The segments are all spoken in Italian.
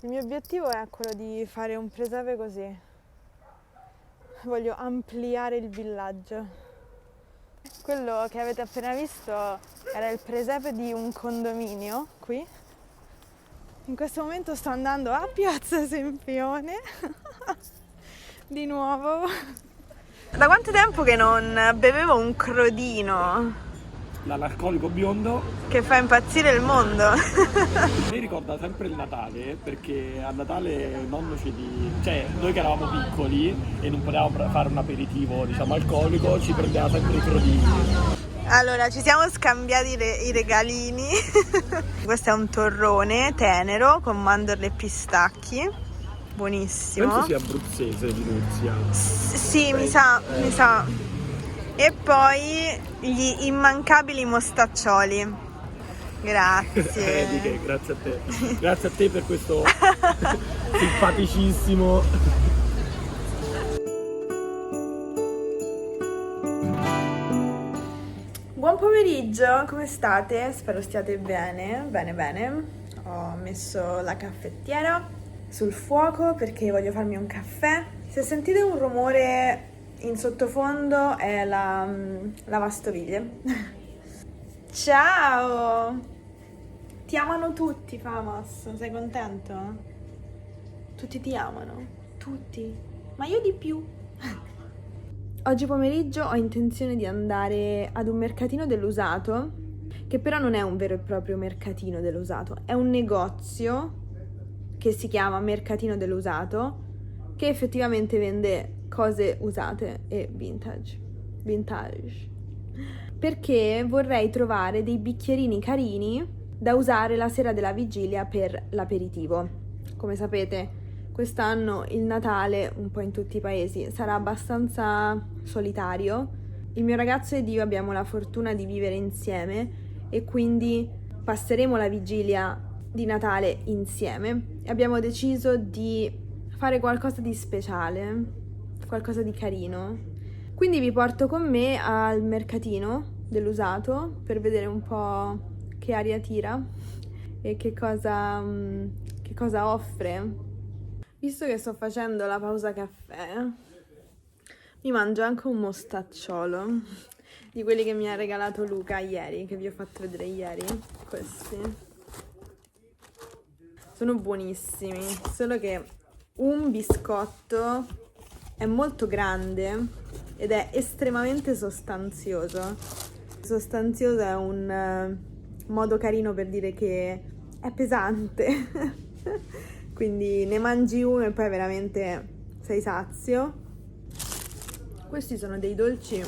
Il mio obiettivo è quello di fare un presepe così. Voglio ampliare il villaggio. Quello che avete appena visto era il presepe di un condominio qui. In questo momento sto andando a Piazza Sempione di nuovo. Da quanto tempo che non bevevo un crodino? L'analcolico biondo Che fa impazzire il mondo. mi ricorda sempre il Natale, perché a Natale nonno cioè noi che eravamo piccoli e non potevamo fare un aperitivo diciamo alcolico, ci prendeva sempre i crodini. Allora, ci siamo scambiati i regalini. Questo è un torrone tenero con mandorle e pistacchi. Buonissimo. Penso sia abruzzese di Nuzia. Sì, mi sa. E poi gli immancabili mostaccioli. Grazie. Di che, grazie a te. Grazie a te per questo simpaticissimo. Buon pomeriggio, come state? Spero stiate bene. Bene. Ho messo la caffettiera sul fuoco perché voglio farmi un caffè. Se sentite un rumore in sottofondo è la lavastoviglie. Ciao! Ti amano tutti, Famos. Sei contento? Tutti ti amano. Tutti. Ma io di più. Oggi pomeriggio ho intenzione di andare ad un mercatino dell'usato, che però non è un vero e proprio mercatino dell'usato, è un negozio che si chiama Mercatino dell'Usato, che effettivamente vende cose usate e vintage. Perché vorrei trovare dei bicchierini carini da usare la sera della vigilia per l'aperitivo. Come sapete, quest'anno il Natale, un po' in tutti i paesi, sarà abbastanza solitario. Il mio ragazzo ed io abbiamo la fortuna di vivere insieme e quindi passeremo la vigilia di Natale insieme e abbiamo deciso di fare qualcosa di speciale, qualcosa di carino. Quindi vi porto con me al mercatino dell'usato per vedere un po' che aria tira e che cosa offre. Visto che sto facendo la pausa caffè, mi mangio anche un mostacciolo di quelli che mi ha regalato Luca ieri, che vi ho fatto vedere ieri. Questi sono buonissimi, solo che un biscotto è molto grande ed è estremamente sostanzioso. Sostanzioso è un modo carino per dire che è pesante. Quindi ne mangi uno e poi veramente sei sazio. Questi sono dei dolci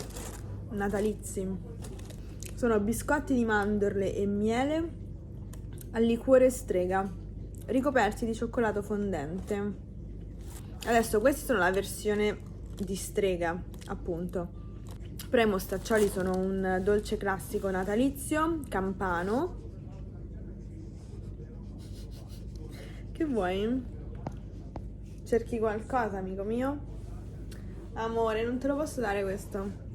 natalizi. Sono biscotti di mandorle e miele al liquore strega, ricoperti di cioccolato fondente. Adesso questi sono la versione di strega, appunto. Però i mostaccioli sono un dolce classico natalizio, campano. Che vuoi? Cerchi qualcosa, amico mio? Amore, non te lo posso dare questo.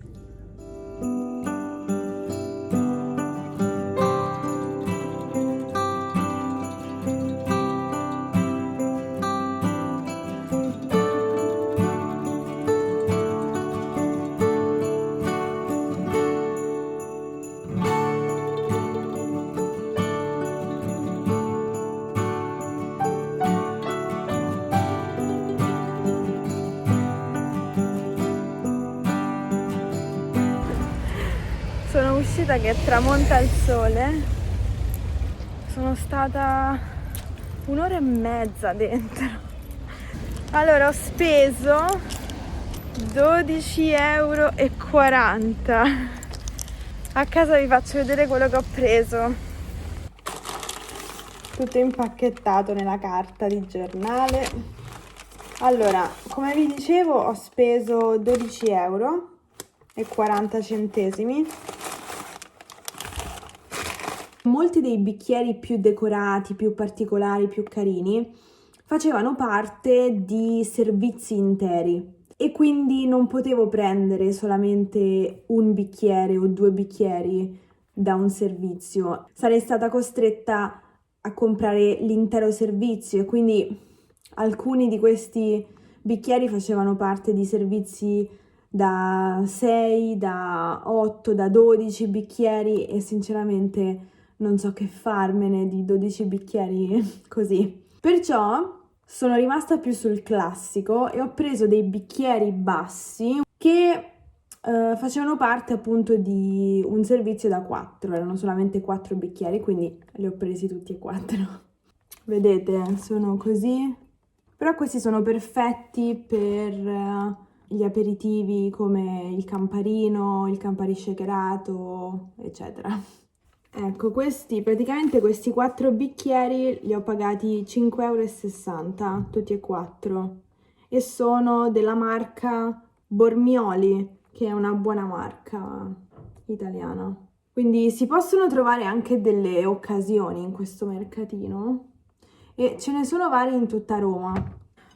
Sono uscita che tramonta il sole. Sono stata 1 ora e mezza dentro. Allora ho speso 12,40 €. A casa vi faccio vedere quello che ho preso. Tutto impacchettato nella carta di giornale. Allora, come vi dicevo, ho speso 12,40 €. Molti dei bicchieri più decorati, più particolari, più carini facevano parte di servizi interi e quindi non potevo prendere solamente un bicchiere o 2 bicchieri da un servizio. Sarei stata costretta a comprare l'intero servizio e quindi alcuni di questi bicchieri facevano parte di servizi da 6, da 8, da 12 bicchieri e sinceramente non so che farmene di 12 bicchieri così. Perciò sono rimasta più sul classico e ho preso dei bicchieri bassi che facevano parte appunto di un servizio da 4, erano solamente 4 bicchieri, quindi li ho presi tutti e 4. Vedete, sono così, però questi sono perfetti per gli aperitivi come il camparino, il Campari shakerato, eccetera. Ecco, praticamente questi 4 bicchieri li ho pagati 5,60 € tutti e 4 e sono della marca Bormioli, che è una buona marca italiana. Quindi si possono trovare anche delle occasioni in questo mercatino e ce ne sono vari in tutta Roma.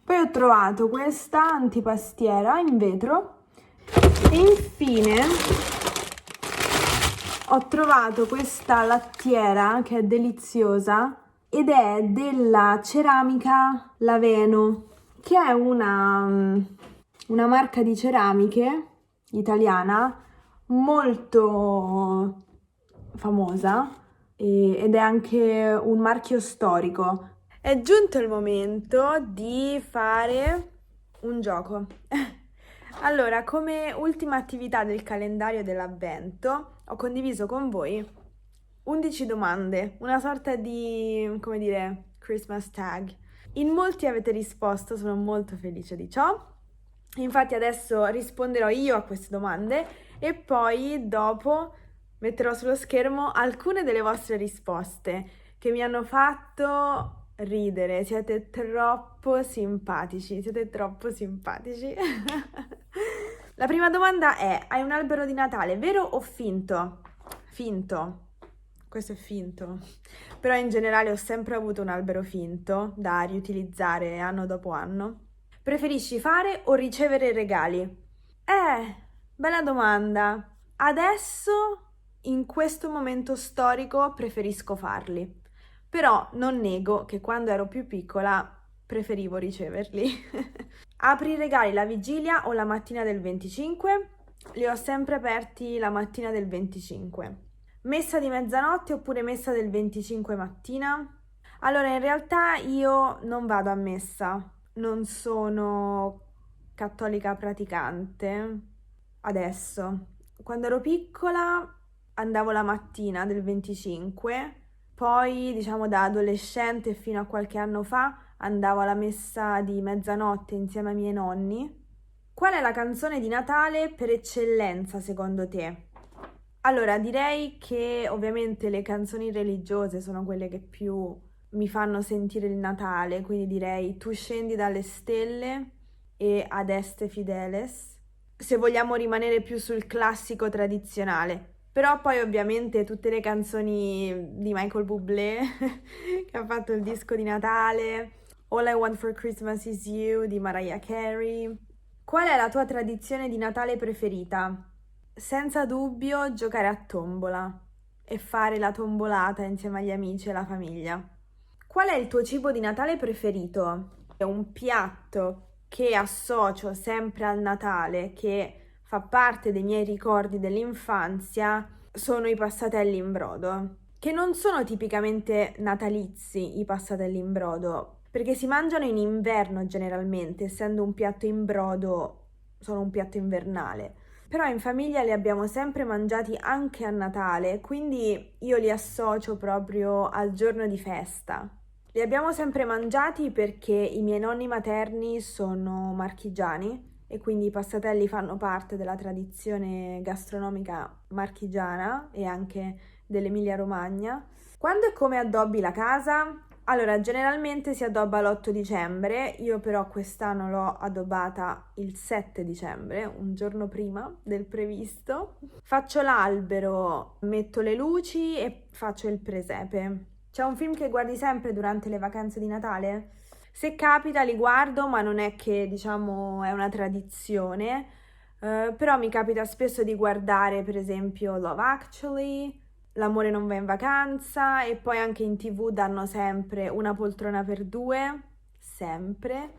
Poi ho trovato questa antipastiera in vetro e infine ho trovato questa lattiera che è deliziosa ed è della ceramica Laveno, che è una marca di ceramiche italiana molto famosa ed è anche un marchio storico. È giunto il momento di fare un gioco. Allora, come ultima attività del calendario dell'avvento, ho condiviso con voi 11 domande, una sorta di, come dire, Christmas tag. In molti avete risposto, sono molto felice di ciò. Infatti adesso risponderò io a queste domande e poi dopo metterò sullo schermo alcune delle vostre risposte che mi hanno fatto ridere. Siete troppo simpatici, siete troppo simpatici. La prima domanda è: hai un albero di Natale, vero o finto? Finto. Questo è finto. Però in generale ho sempre avuto un albero finto da riutilizzare anno dopo anno. Preferisci fare o ricevere regali? Bella domanda. Adesso, in questo momento storico, preferisco farli. Però non nego che quando ero più piccola preferivo riceverli. Apri i regali la vigilia o la mattina del 25? Li ho sempre aperti la mattina del 25. Messa di mezzanotte oppure messa del 25 mattina? Allora, in realtà io non vado a messa. Non sono cattolica praticante adesso. Quando ero piccola andavo la mattina del 25, poi diciamo da adolescente fino a qualche anno fa andavo alla messa di mezzanotte insieme ai miei nonni. Qual è la canzone di Natale per eccellenza secondo te? Allora, direi che ovviamente le canzoni religiose sono quelle che più mi fanno sentire il Natale, quindi direi Tu scendi dalle stelle e Ad Este Fideles, se vogliamo rimanere più sul classico tradizionale. Però poi ovviamente tutte le canzoni di Michael Bublé, che ha fatto il disco di Natale, All I Want for Christmas is You di Mariah Carey. Qual è la tua tradizione di Natale preferita? Senza dubbio giocare a tombola e fare la tombolata insieme agli amici e alla famiglia. Qual è il tuo cibo di Natale preferito? È un piatto che associo sempre al Natale, che fa parte dei miei ricordi dell'infanzia, sono i passatelli in brodo, che non sono tipicamente natalizi i passatelli in brodo, perché si mangiano in inverno generalmente, essendo un piatto in brodo, sono un piatto invernale. Però in famiglia li abbiamo sempre mangiati anche a Natale, quindi io li associo proprio al giorno di festa. Li abbiamo sempre mangiati perché i miei nonni materni sono marchigiani e quindi i passatelli fanno parte della tradizione gastronomica marchigiana e anche dell'Emilia-Romagna. Quando e come addobbi la casa? Allora, generalmente si addobba l'8 dicembre, io però quest'anno l'ho addobbata il 7 dicembre, un giorno prima del previsto. Faccio l'albero, metto le luci e faccio il presepe. C'è un film che guardi sempre durante le vacanze di Natale? Se capita li guardo, ma non è che, diciamo, è una tradizione, però mi capita spesso di guardare, per esempio, Love Actually, L'amore non va in vacanza, e poi anche in TV danno sempre Una poltrona per due, sempre.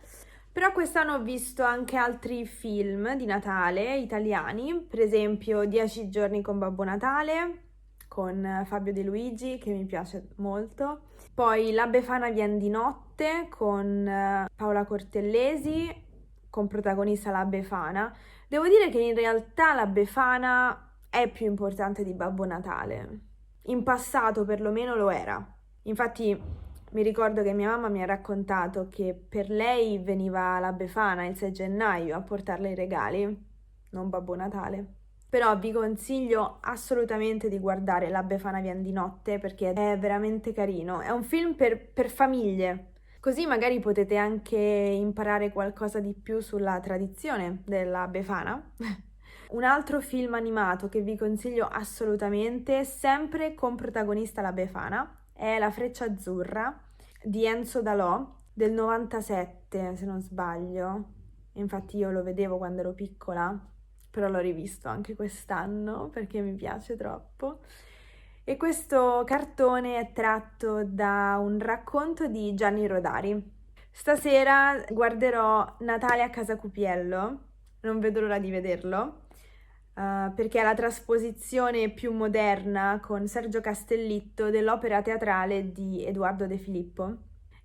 Però quest'anno ho visto anche altri film di Natale italiani, per esempio 10 giorni con Babbo Natale, con Fabio De Luigi, che mi piace molto. Poi La Befana vien di notte con Paola Cortellesi, con protagonista la Befana. Devo dire che in realtà la Befana è più importante di Babbo Natale. In passato perlomeno lo era. Infatti mi ricordo che mia mamma mi ha raccontato che per lei veniva la Befana il 6 gennaio a portarle i regali, non Babbo Natale. Però vi consiglio assolutamente di guardare La Befana vien di notte perché è veramente carino. È un film per famiglie, così magari potete anche imparare qualcosa di più sulla tradizione della Befana. Un altro film animato che vi consiglio assolutamente, sempre con protagonista la Befana, è La Freccia Azzurra di Enzo Dalò del 97, se non sbaglio. Infatti io lo vedevo quando ero piccola, però l'ho rivisto anche quest'anno perché mi piace troppo. E questo cartone è tratto da un racconto di Gianni Rodari. Stasera guarderò Natale a Casa Cupiello, non vedo l'ora di vederlo, perché è la trasposizione più moderna con Sergio Castellitto dell'opera teatrale di Edoardo De Filippo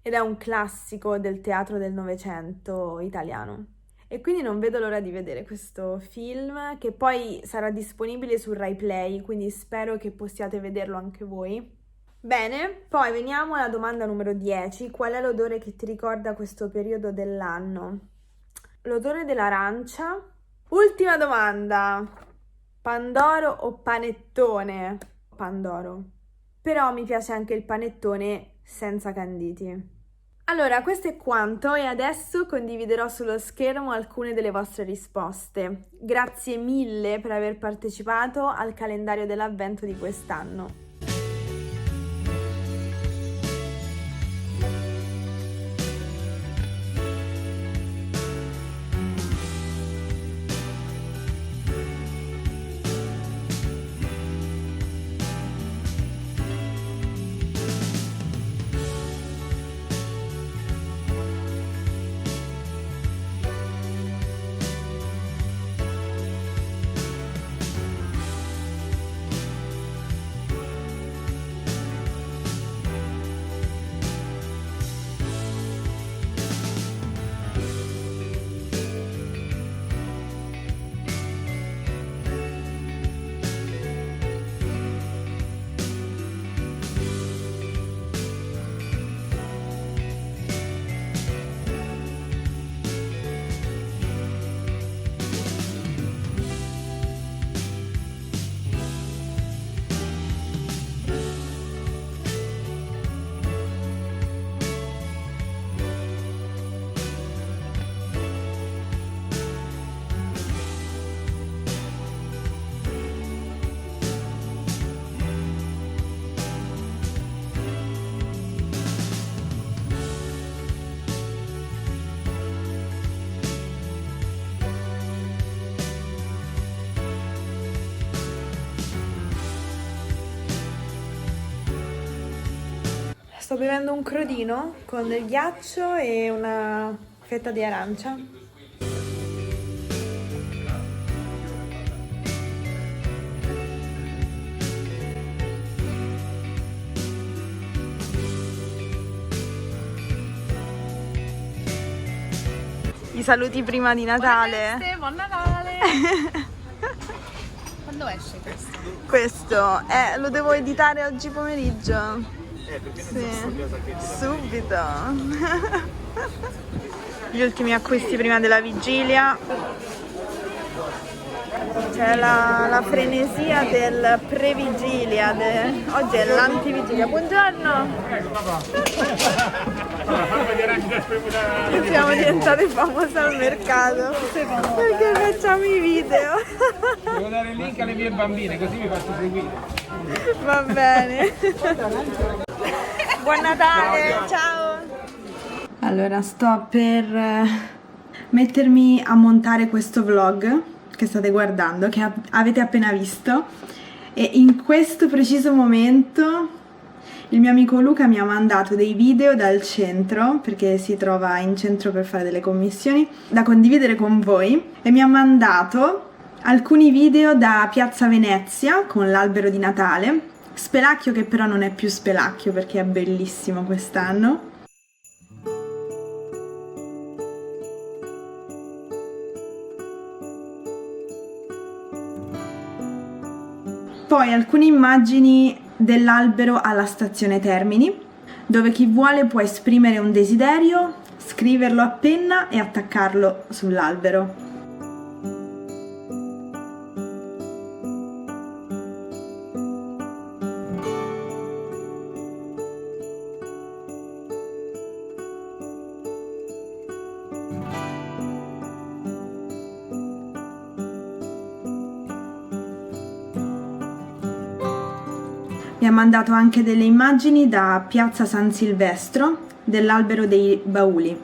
ed è un classico del teatro del Novecento italiano. E quindi non vedo l'ora di vedere questo film, che poi sarà disponibile su Rai Play, quindi spero che possiate vederlo anche voi. Bene, poi veniamo alla domanda numero 10. Qual è l'odore che ti ricorda questo periodo dell'anno? L'odore dell'arancia. Ultima domanda. Pandoro o panettone? Pandoro. Però mi piace anche il panettone senza canditi. Allora, questo è quanto e adesso condividerò sullo schermo alcune delle vostre risposte. Grazie mille per aver partecipato al calendario dell'avvento di quest'anno. Sto bevendo un crodino con del ghiaccio e una fetta di arancia. I saluti prima di Natale. Buon Natale! Quando esce questo? Questo lo devo editare oggi pomeriggio. Sì, subito. Gli ultimi acquisti prima della vigilia. C'è la frenesia del pre-vigilia. Oggi è l'antivigilia. Buongiorno. Siamo diventate famose al mercato perché facciamo i video. Devo dare il link alle mie bambine, così mi faccio seguire. Va bene. Buon Natale, ciao. Allora, sto per mettermi a montare questo vlog che state guardando, che avete appena visto, E in questo preciso momento il mio amico Luca mi ha mandato dei video dal centro, perché si trova in centro per fare delle commissioni, da condividere con voi, e mi ha mandato alcuni video da Piazza Venezia con l'albero di Natale, Spelacchio che però non è più Spelacchio perché è bellissimo quest'anno. Poi alcune immagini dell'albero alla stazione Termini, dove chi vuole può esprimere un desiderio, scriverlo a penna e attaccarlo sull'albero. Mi ha mandato anche delle immagini da Piazza San Silvestro dell'albero dei bauli,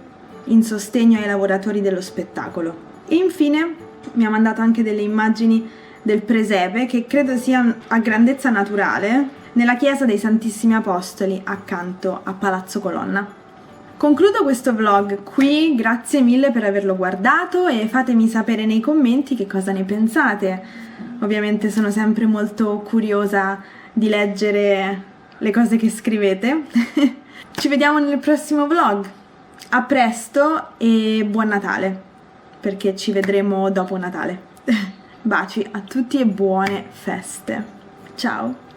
in sostegno ai lavoratori dello spettacolo. E infine mi ha mandato anche delle immagini del presepe, che credo sia a grandezza naturale, nella chiesa dei Santissimi Apostoli accanto a Palazzo Colonna. Concludo questo vlog qui, grazie mille per averlo guardato e fatemi sapere nei commenti che cosa ne pensate. Ovviamente sono sempre molto curiosa di leggere le cose che scrivete. Ci vediamo nel prossimo vlog. A presto e buon Natale, perché ci vedremo dopo Natale. Baci a tutti e buone feste. Ciao!